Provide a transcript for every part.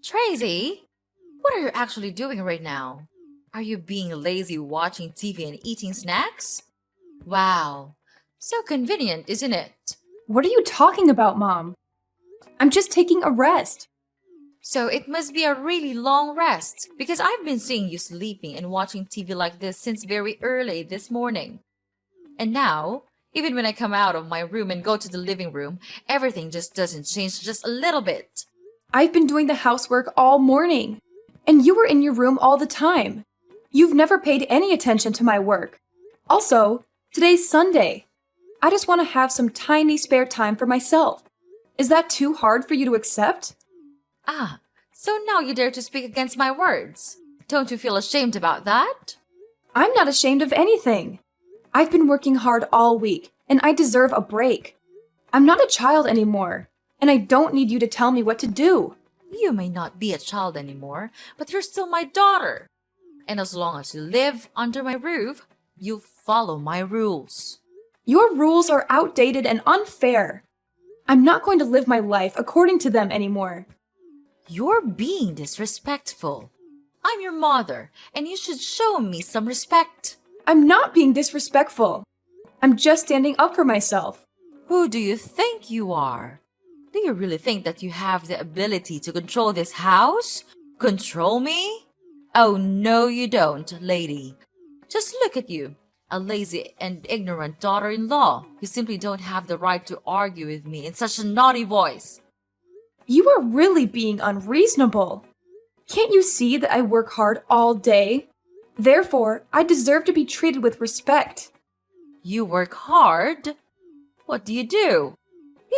Tracy, what are you actually doing right now? Are you being lazy watching TV and eating snacks? Wow, so convenient, isn't it? What are you talking about, Mom? I'm just taking a rest. So it must be a really long rest because I've been seeing you sleeping and watching TV like this since very early this morning. And now, even when I come out of my room and go to the living room, everything just doesn't change just a little bit. I've been doing the housework all morning, and you were in your room all the time. You've never paid any attention to my work. Also, today's Sunday. I just want to have some tiny spare time for myself. Is that too hard for you to accept? Ah, so now you dare to speak against my words. Don't you feel ashamed about that? I'm not ashamed of anything. I've been working hard all week, and I deserve a break. I'm not a child anymore, and I don't need you to tell me what to do. You may not be a child anymore, but you're still my daughter. And as long as you live under my roof, you follow my rules. Your rules are outdated and unfair. I'm not going to live my life according to them anymore. You're being disrespectful. I'm your mother, and you should show me some respect. I'm not being disrespectful. I'm just standing up for myself. Who do you think you are? Do you really think that you have the ability to control this house? Control me? Oh, no, you don't, lady. Just look at you, a lazy and ignorant daughter-in-law. You simply don't have the right to argue with me in such a naughty voice. You are really being unreasonable. Can't you see that I work hard all day? Therefore, I deserve to be treated with respect. You work hard? What do? You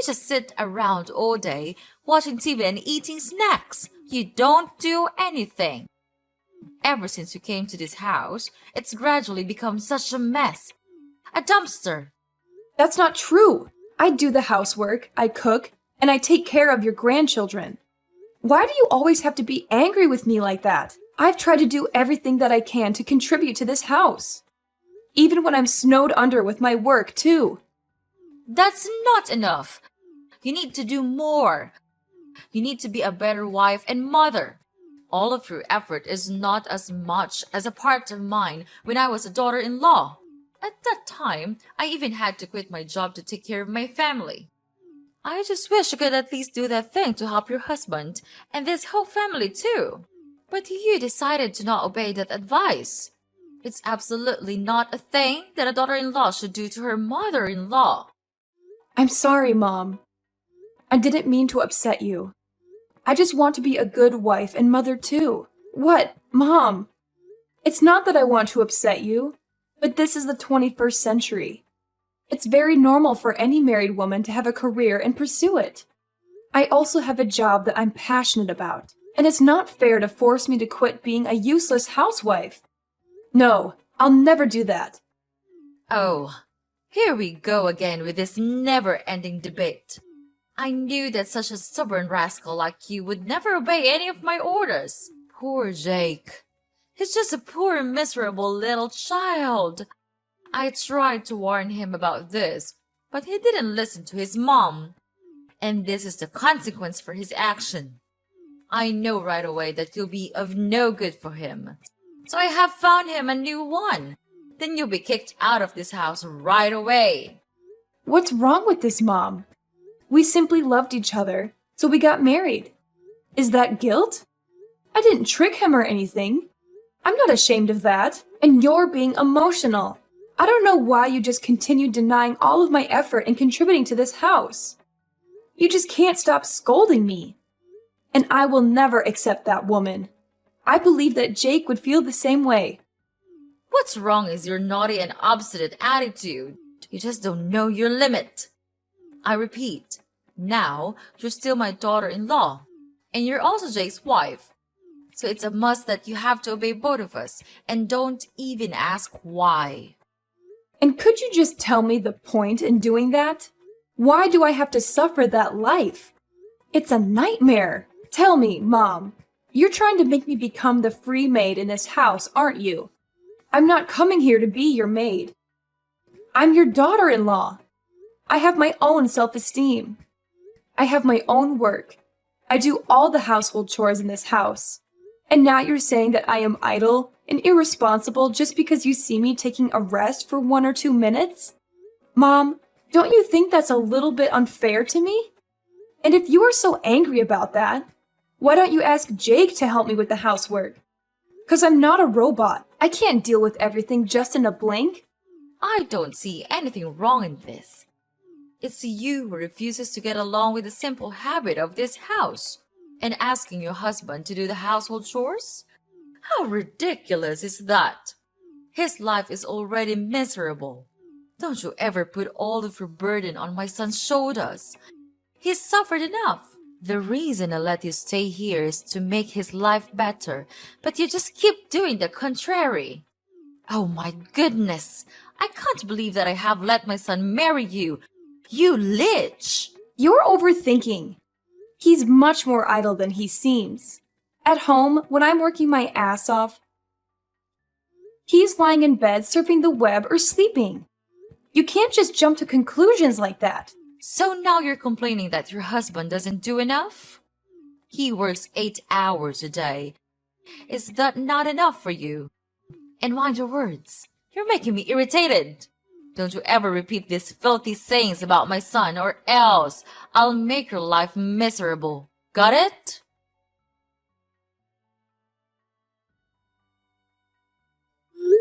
just sit around all day watching TV and eating snacks. You don't do anything. Ever since you came to this house, it's gradually become such a mess. A dumpster. That's not true. I do the housework, I cook, and I take care of your grandchildren. Why do you always have to be angry with me like that? I've tried to do everything that I can to contribute to this house. Even when I'm snowed under with my work, too. That's not enough. You need to do more. You need to be a better wife and mother. All of your effort is not as much as a part of mine when I was a daughter-in-law. At that time, I even had to quit my job to take care of my family. I just wish you could at least do that thing to help your husband and this whole family too. But you decided to not obey that advice. It's absolutely not a thing that a daughter-in-law should do to her mother-in-law. I'm sorry, Mom. I didn't mean to upset you. I just want to be a good wife and mother too. What, Mom? It's not that I want to upset you, but this is the 21st century. It's very normal for any married woman to have a career and pursue it. I also have a job that I'm passionate about, and it's not fair to force me to quit being a useless housewife. No, I'll never do that. Oh, here we go again with this never-ending debate. I knew that such a stubborn rascal like you would never obey any of my orders. Poor Jake. He's just a poor, miserable little child. I tried to warn him about this, but he didn't listen to his mom. And this is the consequence for his action. I know right away that you'll be of no good for him. So I have found him a new one. Then you'll be kicked out of this house right away. What's wrong with this, Mom? We simply loved each other, so we got married. Is that guilt? I didn't trick him or anything. I'm not ashamed of that. And you're being emotional. I don't know why you just continued denying all of my effort in contributing to this house. You just can't stop scolding me. And I will never accept that woman. I believe that Jake would feel the same way. What's wrong is your naughty and obstinate attitude. You just don't know your limit. I repeat, now you're still my daughter-in-law, and you're also Jake's wife. So it's a must that you have to obey both of us, and don't even ask why. And could you just tell me the point in doing that? Why do I have to suffer that life? It's a nightmare. Tell me, Mom. You're trying to make me become the free maid in this house, aren't you? I'm not coming here to be your maid. I'm your daughter-in-law. I have my own self-esteem. I have my own work, I do all the household chores in this house. And now you're saying that I am idle and irresponsible just because you see me taking a rest for 1 or 2 minutes? Mom, don't you think that's a little bit unfair to me? And if you are so angry about that, why don't you ask Jake to help me with the housework? 'Cause I'm not a robot. I can't deal with everything just in a blink. I don't see anything wrong in this. It's you who refuses to get along with the simple habit of this house and asking your husband to do the household chores? How ridiculous is that? His life is already miserable. Don't you ever put all of your burden on my son's shoulders. He's suffered enough. The reason I let you stay here is to make his life better, but you just keep doing the contrary. Oh my goodness! I can't believe that I have let my son marry you. You lich! You're overthinking. He's much more idle than he seems. At home, when I'm working my ass off, he's lying in bed surfing the web or sleeping. You can't just jump to conclusions like that. So now you're complaining that your husband doesn't do enough? He works 8 hours a day. Is that not enough for you? And mind your words. You're making me irritated. Don't you ever repeat these filthy sayings about my son, or else I'll make your life miserable. Got it?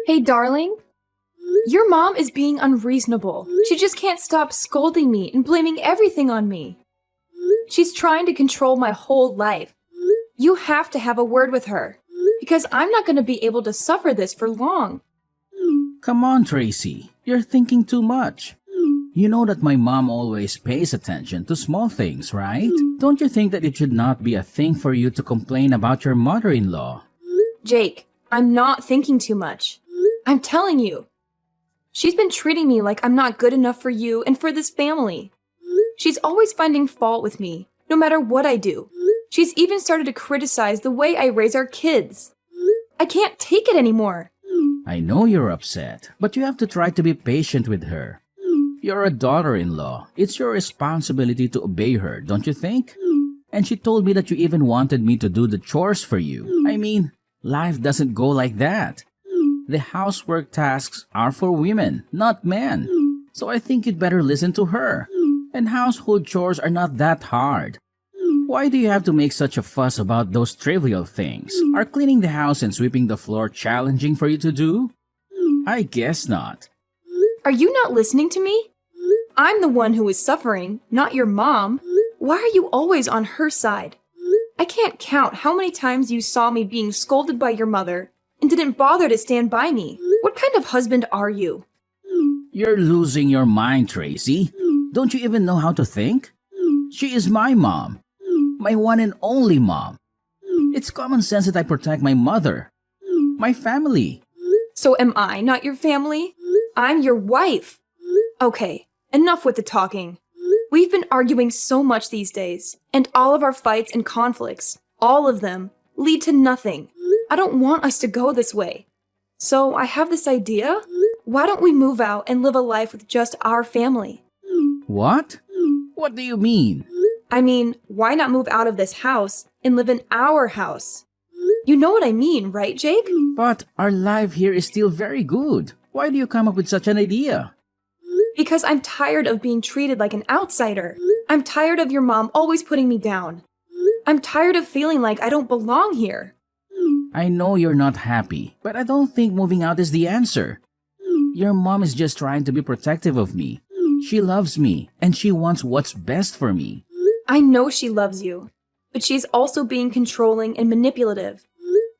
Hey, darling. Your mom is being unreasonable. She just can't stop scolding me and blaming everything on me. She's trying to control my whole life. You have to have a word with her, because I'm not going to be able to suffer this for long. Come on, Tracy. You're thinking too much. You know that my mom always pays attention to small things, right? Don't you think that it should not be a thing for you to complain about your mother-in-law? Jake, I'm not thinking too much. I'm telling you. She's been treating me like I'm not good enough for you and for this family. She's always finding fault with me, no matter what I do. She's even started to criticize the way I raise our kids. I can't take it anymore. I know you're upset, but you have to try to be patient with her. You're a daughter-in-law. It's your responsibility to obey her, don't you think? And she told me that you even wanted me to do the chores for you. I mean, life doesn't go like that. The housework tasks are for women, not men. So I think you'd better listen to her. And household chores are not that hard. Why do you have to make such a fuss about those trivial things? Are cleaning the house and sweeping the floor challenging for you to do? I guess not. Are you not listening to me? I'm the one who is suffering, not your mom. Why are you always on her side? I can't count how many times you saw me being scolded by your mother and didn't bother to stand by me. What kind of husband are you? You're losing your mind, Tracy. Don't you even know how to think? She is my mom. My one and only mom. It's common sense that I protect my mother. My family. So am I not your family? I'm your wife. Okay, enough with the talking. We've been arguing so much these days, and all of our fights and conflicts, all of them, lead to nothing. I don't want us to go this way. So I have this idea. Why don't we move out and live a life with just our family? What? What do you mean? I mean, why not move out of this house and live in our house? You know what I mean, right, Jake? But our life here is still very good. Why do you come up with such an idea? Because I'm tired of being treated like an outsider. I'm tired of your mom always putting me down. I'm tired of feeling like I don't belong here. I know you're not happy, but I don't think moving out is the answer. Your mom is just trying to be protective of me. She loves me, and she wants what's best for me. I know she loves you, but she's also being controlling and manipulative.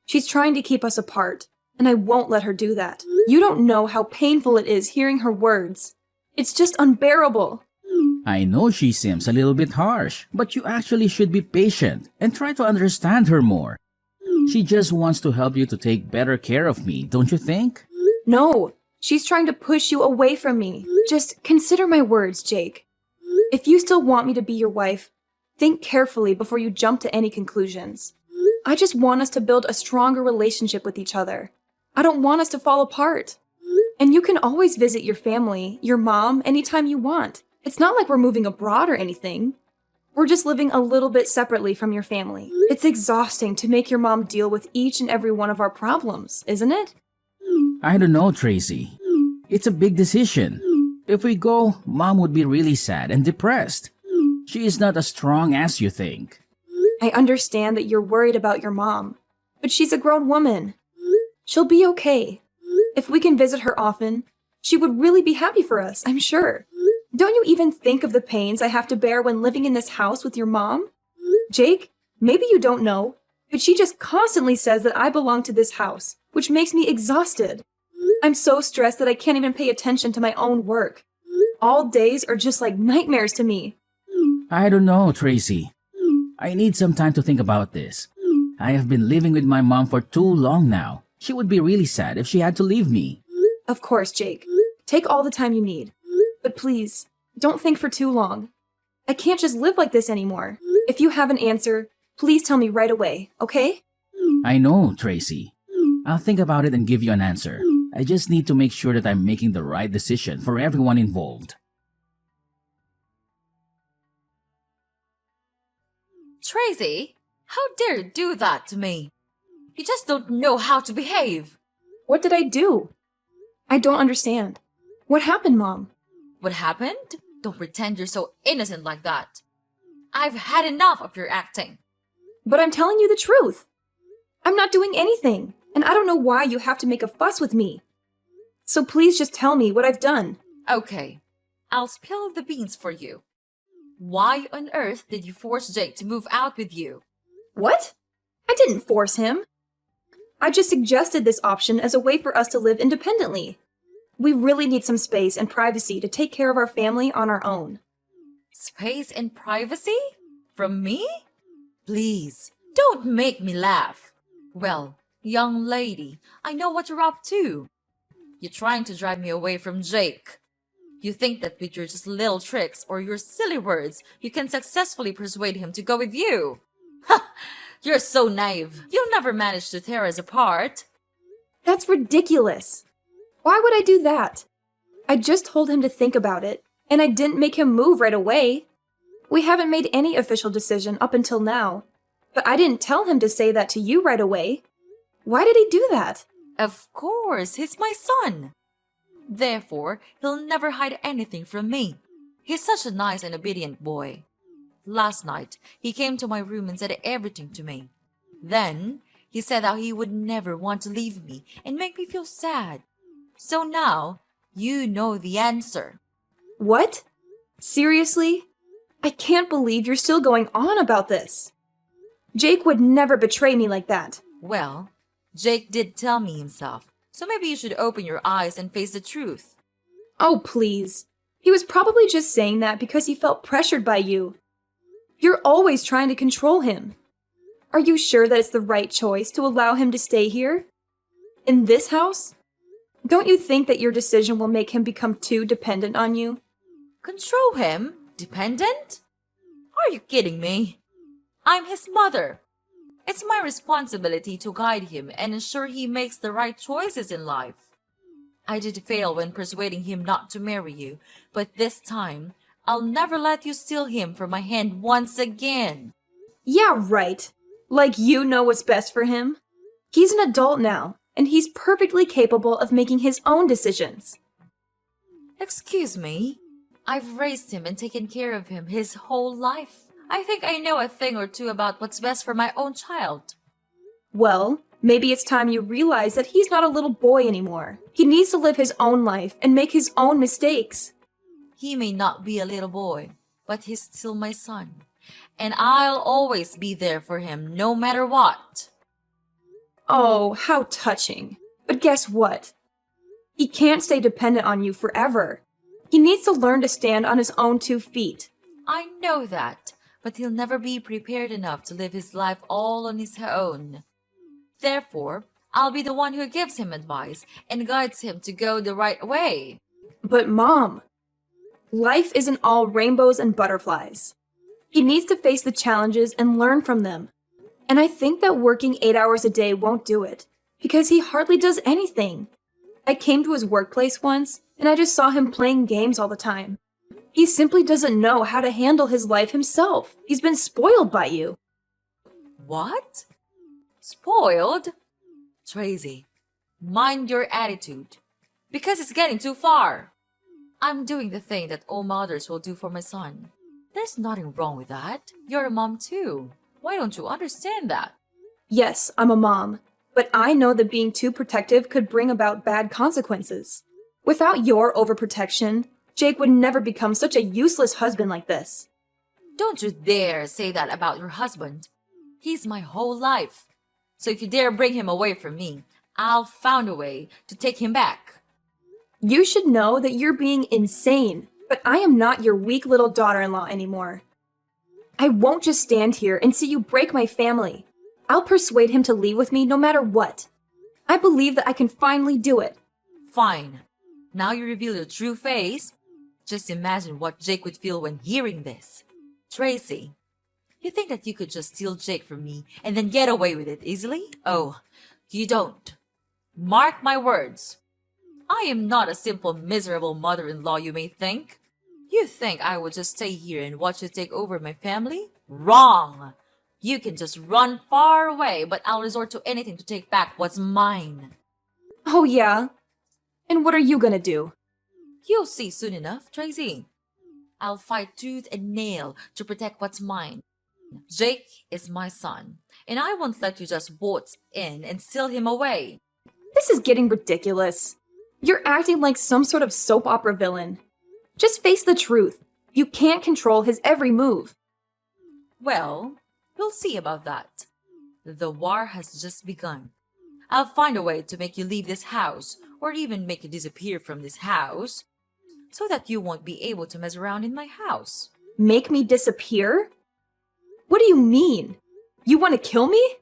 She's trying to keep us apart, and I won't let her do that. You don't know how painful it is hearing her words. It's just unbearable. I know she seems a little bit harsh, but you actually should be patient and try to understand her more. She just wants to help you to take better care of me, don't you think? No, she's trying to push you away from me. Just consider my words, Jake. If you still want me to be your wife, think carefully before you jump to any conclusions. I just want us to build a stronger relationship with each other. I don't want us to fall apart. And you can always visit your family, your mom, anytime you want. It's not like we're moving abroad or anything. We're just living a little bit separately from your family. It's exhausting to make your mom deal with each and every one of our problems, isn't it? I don't know, Tracy. It's a big decision. If we go, Mom would be really sad and depressed. She is not as strong as you think. I understand that you're worried about your mom, but she's a grown woman. She'll be okay. If we can visit her often, she would really be happy for us, I'm sure. Don't you even think of the pains I have to bear when living in this house with your mom? Jake, maybe you don't know, but she just constantly says that I belong to this house, which makes me exhausted. I'm so stressed that I can't even pay attention to my own work. All days are just like nightmares to me. I don't know, Tracy. I need some time to think about this. I have been living with my mom for too long now. She would be really sad if she had to leave me. Of course, Jake. Take all the time you need. But please, don't think for too long. I can't just live like this anymore. If you have an answer, please tell me right away, okay? I know, Tracy. I'll think about it and give you an answer. I just need to make sure that I'm making the right decision for everyone involved. Tracy, how dare you do that to me? You just don't know how to behave. What did I do? I don't understand. What happened, Mom? What happened? Don't pretend you're so innocent like that. I've had enough of your acting. But I'm telling you the truth. I'm not doing anything, and I don't know why you have to make a fuss with me. So please just tell me what I've done. Okay, I'll spill the beans for you. Why on earth did you force Jake to move out with you? What? I didn't force him. I just suggested this option as a way for us to live independently. We really need some space and privacy to take care of our family on our own. Space and privacy? From me? Please, don't make me laugh. Well, young lady, I know what you're up to. You're trying to drive me away from Jake. You think that with your just little tricks or your silly words, you can successfully persuade him to go with you. Ha! You're so naive. You'll never manage to tear us apart. That's ridiculous. Why would I do that? I just told him to think about it, and I didn't make him move right away. We haven't made any official decision up until now, but I didn't tell him to say that to you right away. Why did he do that? Of course, he's my son. Therefore, he'll never hide anything from me. He's such a nice and obedient boy. Last night, he came to my room and said everything to me. Then, he said how he would never want to leave me and make me feel sad. So now, you know the answer. What? Seriously? I can't believe you're still going on about this. Jake would never betray me like that. Well, Jake did tell me himself, so maybe you should open your eyes and face the truth. Oh, please. He was probably just saying that because he felt pressured by you. You're always trying to control him. Are you sure that it's the right choice to allow him to stay here? In this house? Don't you think that your decision will make him become too dependent on you? Control him? Dependent? Are you kidding me? I'm his mother. It's my responsibility to guide him and ensure he makes the right choices in life. I did fail when persuading him not to marry you, but this time, I'll never let you steal him from my hand once again. Yeah, right. Like you know what's best for him. He's an adult now, and he's perfectly capable of making his own decisions. Excuse me? I've raised him and taken care of him his whole life. I think I know a thing or two about what's best for my own child. Well, maybe it's time you realize that he's not a little boy anymore. He needs to live his own life and make his own mistakes. He may not be a little boy, but he's still my son. And I'll always be there for him, no matter what. Oh, how touching. But guess what? He can't stay dependent on you forever. He needs to learn to stand on his own 2 feet. I know that, but he'll never be prepared enough to live his life all on his own. Therefore, I'll be the one who gives him advice and guides him to go the right way. But Mom, life isn't all rainbows and butterflies. He needs to face the challenges and learn from them. And I think that working 8 hours a day won't do it, because he hardly does anything. I came to his workplace once, and I just saw him playing games all the time. He simply doesn't know how to handle his life himself. He's been spoiled by you. What? Spoiled? Tracy, mind your attitude. Because it's getting too far. I'm doing the thing that all mothers will do for my son. There's nothing wrong with that. You're a mom too. Why don't you understand that? Yes, I'm a mom, but I know that being too protective could bring about bad consequences. Without your overprotection, Jake would never become such a useless husband like this. Don't you dare say that about your husband. He's my whole life. So if you dare bring him away from me, I'll find a way to take him back. You should know that you're being insane, but I am not your weak little daughter-in-law anymore. I won't just stand here and see you break my family. I'll persuade him to leave with me no matter what. I believe that I can finally do it. Fine. Now you reveal your true face. Just imagine what Jake would feel when hearing this. Tracy, you think that you could just steal Jake from me and then get away with it easily? Oh, you don't. Mark my words. I am not a simple, miserable mother-in-law you may think. You think I would just stay here and watch you take over my family? Wrong! You can just run far away, but I'll resort to anything to take back what's mine. Oh yeah? And what are you gonna do? You'll see soon enough, Tracy. I'll fight tooth and nail to protect what's mine. Jake is my son, and I won't let you just waltz in and steal him away. This is getting ridiculous. You're acting like some sort of soap opera villain. Just face the truth. You can't control his every move. Well, we'll see about that. The war has just begun. I'll find a way to make you leave this house, or even make you disappear from this house, so that you won't be able to mess around in my house. Make me disappear? What do you mean? You want to kill me?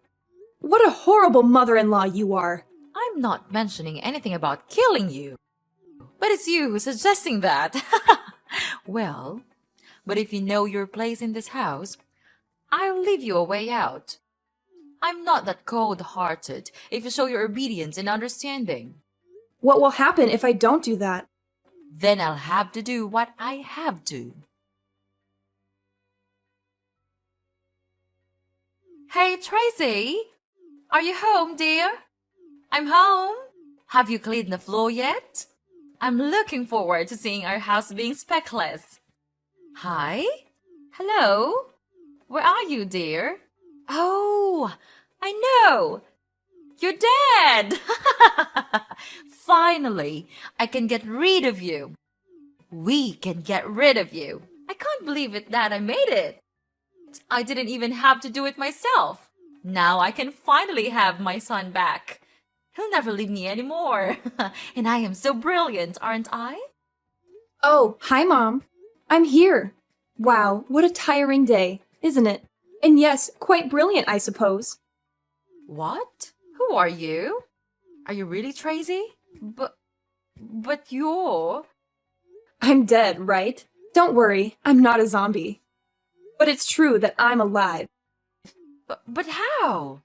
What a horrible mother-in-law you are. I'm not mentioning anything about killing you. But it's you who's suggesting that. Well, but if you know your place in this house, I'll leave you a way out. I'm not that cold-hearted if you show your obedience and understanding. What will happen if I don't do that? Then I'll have to do what I have to. Hey, Tracy! Are you home, dear? I'm home. Have you cleaned the floor yet? I'm looking forward to seeing our house being speckless. Hi? Hello? Where are you, dear? Oh, I know! You're dead! Finally, I can get rid of you. We can get rid of you. I can't believe it that I made it. I didn't even have to do it myself. Now I can finally have my son back. He'll never leave me anymore. And I am so brilliant, aren't I? Oh, hi, Mom. I'm here. Wow, what a tiring day, isn't it? And yes, quite brilliant, I suppose. What? Who are you? Are you really Tracy? But you're... I'm dead, right? Don't worry, I'm not a zombie. But it's true that I'm alive. But how?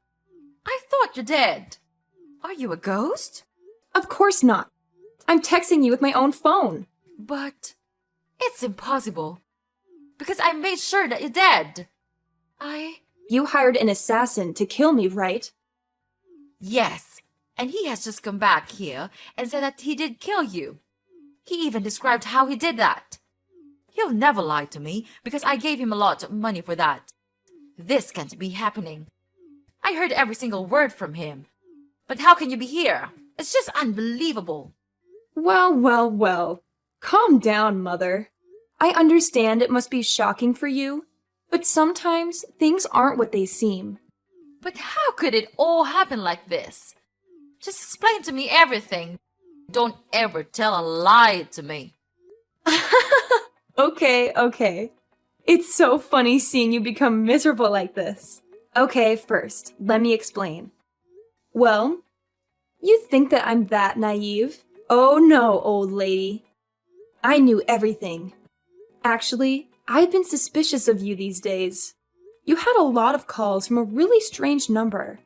I thought you're dead. Are you a ghost? Of course not. I'm texting you with my own phone. But it's impossible. Because I made sure that you're dead. You hired an assassin to kill me, right? Yes, and he has just come back here and said that he did kill you. He even described how he did that. He'll never lie to me because I gave him a lot of money for that. This can't be happening. I heard every single word from him. But how can you be here? It's just unbelievable. Well, well, well. Calm down, Mother. I understand it must be shocking for you, but sometimes things aren't what they seem. But how could it all happen like this? Just explain to me everything. Don't ever tell a lie to me. Okay. It's so funny seeing you become miserable like this. Okay, first, let me explain. Well, you think that I'm that naive? Oh no, old lady. I knew everything. Actually, I've been suspicious of you these days. You had a lot of calls from a really strange number,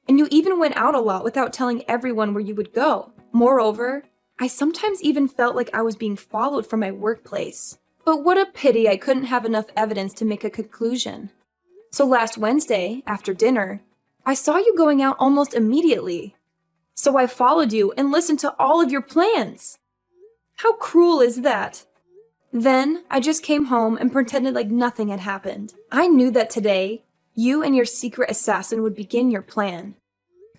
and you even went out a lot without telling everyone where you would go. Moreover, I sometimes even felt like I was being followed from my workplace. But what a pity I couldn't have enough evidence to make a conclusion. So last Wednesday, after dinner, I saw you going out almost immediately. So I followed you and listened to all of your plans. How cruel is that? Then I just came home and pretended like nothing had happened. I knew that today, you and your secret assassin would begin your plan.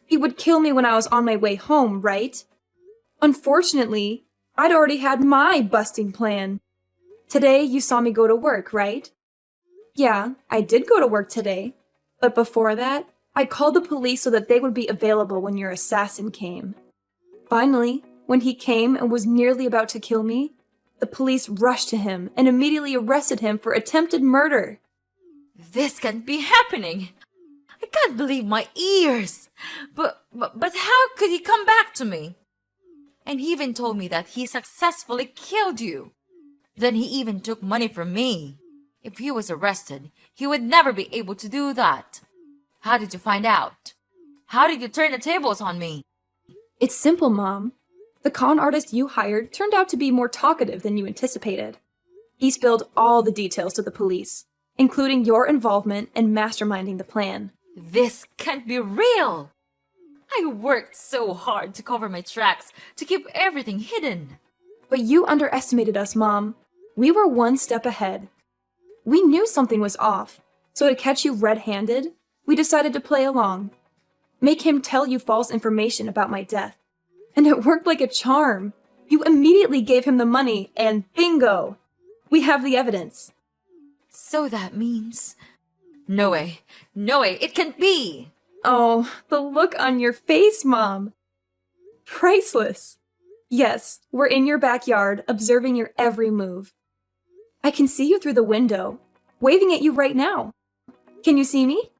He would kill me when I was on my way home, right? Unfortunately, I'd already had my busting plan. Today you saw me go to work, right? Yeah, I did go to work today. But before that, I called the police so that they would be available when your assassin came. Finally, when he came and was nearly about to kill me, the police rushed to him and immediately arrested him for attempted murder. This can't be happening. I can't believe my ears. But how could he come back to me? And he even told me that he successfully killed you. Then he even took money from me. If he was arrested, he would never be able to do that. How did you find out? How did you turn the tables on me? It's simple, Mom. The con artist you hired turned out to be more talkative than you anticipated. He spilled all the details to the police, including your involvement in masterminding the plan. This can't be real. I worked so hard to cover my tracks, to keep everything hidden. But you underestimated us, Mom. We were one step ahead. We knew something was off, so to catch you red-handed, we decided to play along. Make him tell you false information about my death. And it worked like a charm. You immediately gave him the money, and bingo! We have the evidence. So that means... No way, it can't be! Oh, the look on your face, Mom. Priceless. Yes, we're in your backyard, observing your every move. I can see you through the window, waving at you right now. Can you see me?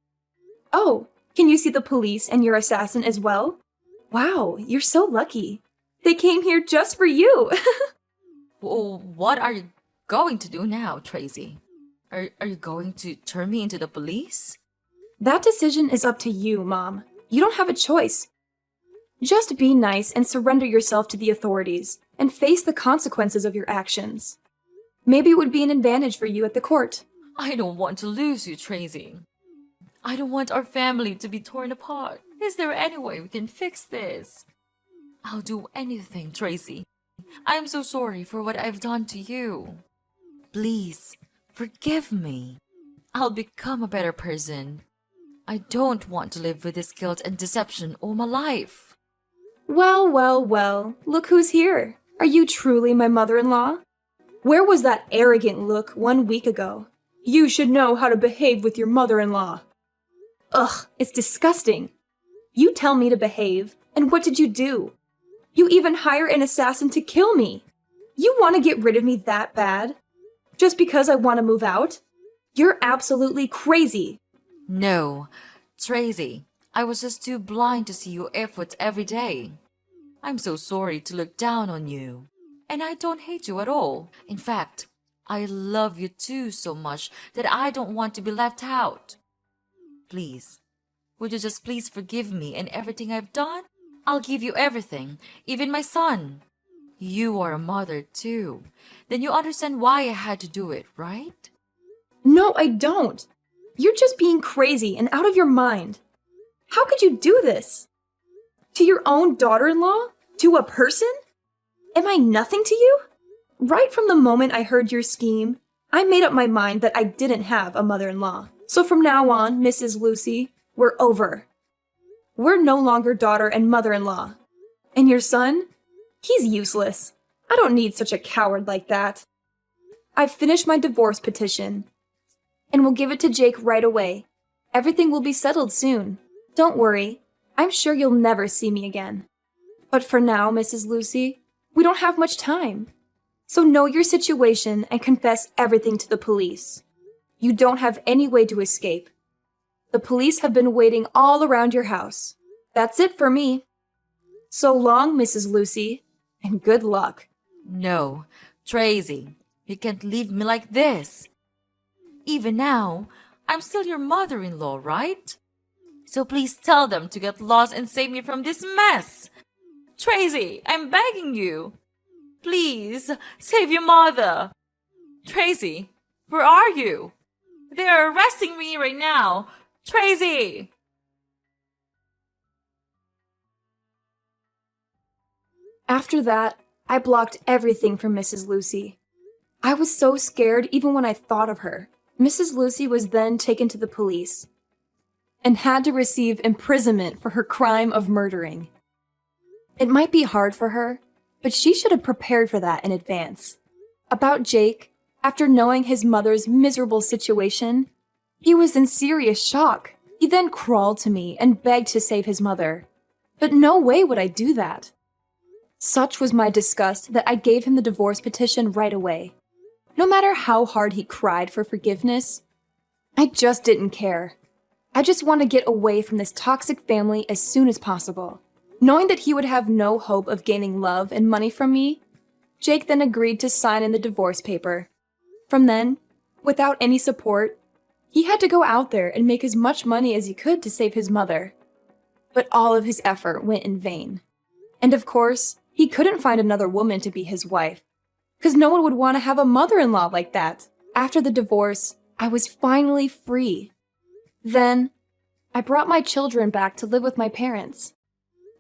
Oh, can you see the police and your assassin as well? Wow, you're so lucky. They came here just for you. Well, what are you going to do now, Tracy? Are you going to turn me into the police? That decision is up to you, Mom. You don't have a choice. Just be nice and surrender yourself to the authorities and face the consequences of your actions. Maybe it would be an advantage for you at the court. I don't want to lose you, Tracy. I don't want our family to be torn apart. Is there any way we can fix this? I'll do anything, Tracy. I'm so sorry for what I've done to you. Please, forgive me. I'll become a better person. I don't want to live with this guilt and deception all my life. Well, look who's here. Are you truly my mother-in-law? Where was that arrogant look 1 week ago? You should know how to behave with your mother-in-law. Ugh, it's disgusting. You tell me to behave, and what did you do? You even hire an assassin to kill me. You want to get rid of me that bad? Just because I want to move out? You're absolutely crazy. No, Tracy, I was just too blind to see your efforts every day. I'm so sorry to look down on you. And I don't hate you at all. In fact, I love you too so much that I don't want to be left out. Please, would you just please forgive me and everything I've done? I'll give you everything, even my son. You are a mother too. Then you understand why I had to do it, right? No, I don't. You're just being crazy and out of your mind. How could you do this? To your own daughter-in-law? To a person? Am I nothing to you? Right from the moment I heard your scheme, I made up my mind that I didn't have a mother-in-law. So from now on, Mrs. Lucy, we're over. We're no longer daughter and mother-in-law. And your son? He's useless. I don't need such a coward like that. I've finished my divorce petition, and we'll give it to Jake right away. Everything will be settled soon. Don't worry. I'm sure you'll never see me again. But for now, Mrs. Lucy, we don't have much time. So know your situation and confess everything to the police. You don't have any way to escape. The police have been waiting all around your house. That's it for me. So long, Mrs. Lucy, and good luck. No, Tracy, you can't leave me like this. Even now, I'm still your mother-in-law, right? So please tell them to get lost and save me from this mess. Tracy, I'm begging you. Please, save your mother. Tracy, where are you? They are arresting me right now. Tracy! After that, I blocked everything from Mrs. Lucy. I was so scared even when I thought of her. Mrs. Lucy was then taken to the police and had to receive imprisonment for her crime of murdering. It might be hard for her, but she should have prepared for that in advance. About Jake, after knowing his mother's miserable situation, he was in serious shock. He then crawled to me and begged to save his mother. But no way would I do that. Such was my disgust that I gave him the divorce petition right away. No matter how hard he cried for forgiveness, I just didn't care. I just want to get away from this toxic family as soon as possible. Knowing that he would have no hope of gaining love and money from me, Jake then agreed to sign in the divorce paper. From then, without any support, he had to go out there and make as much money as he could to save his mother. But all of his effort went in vain. And of course, he couldn't find another woman to be his wife, because no one would want to have a mother-in-law like that. After the divorce, I was finally free. Then, I brought my children back to live with my parents.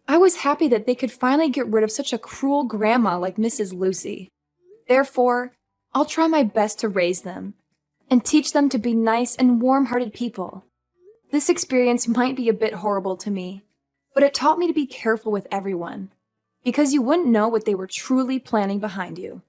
I was happy that they could finally get rid of such a cruel grandma like Mrs. Lucy. Therefore, I'll try my best to raise them and teach them to be nice and warm-hearted people. This experience might be a bit horrible to me, but it taught me to be careful with everyone, because you wouldn't know what they were truly planning behind you.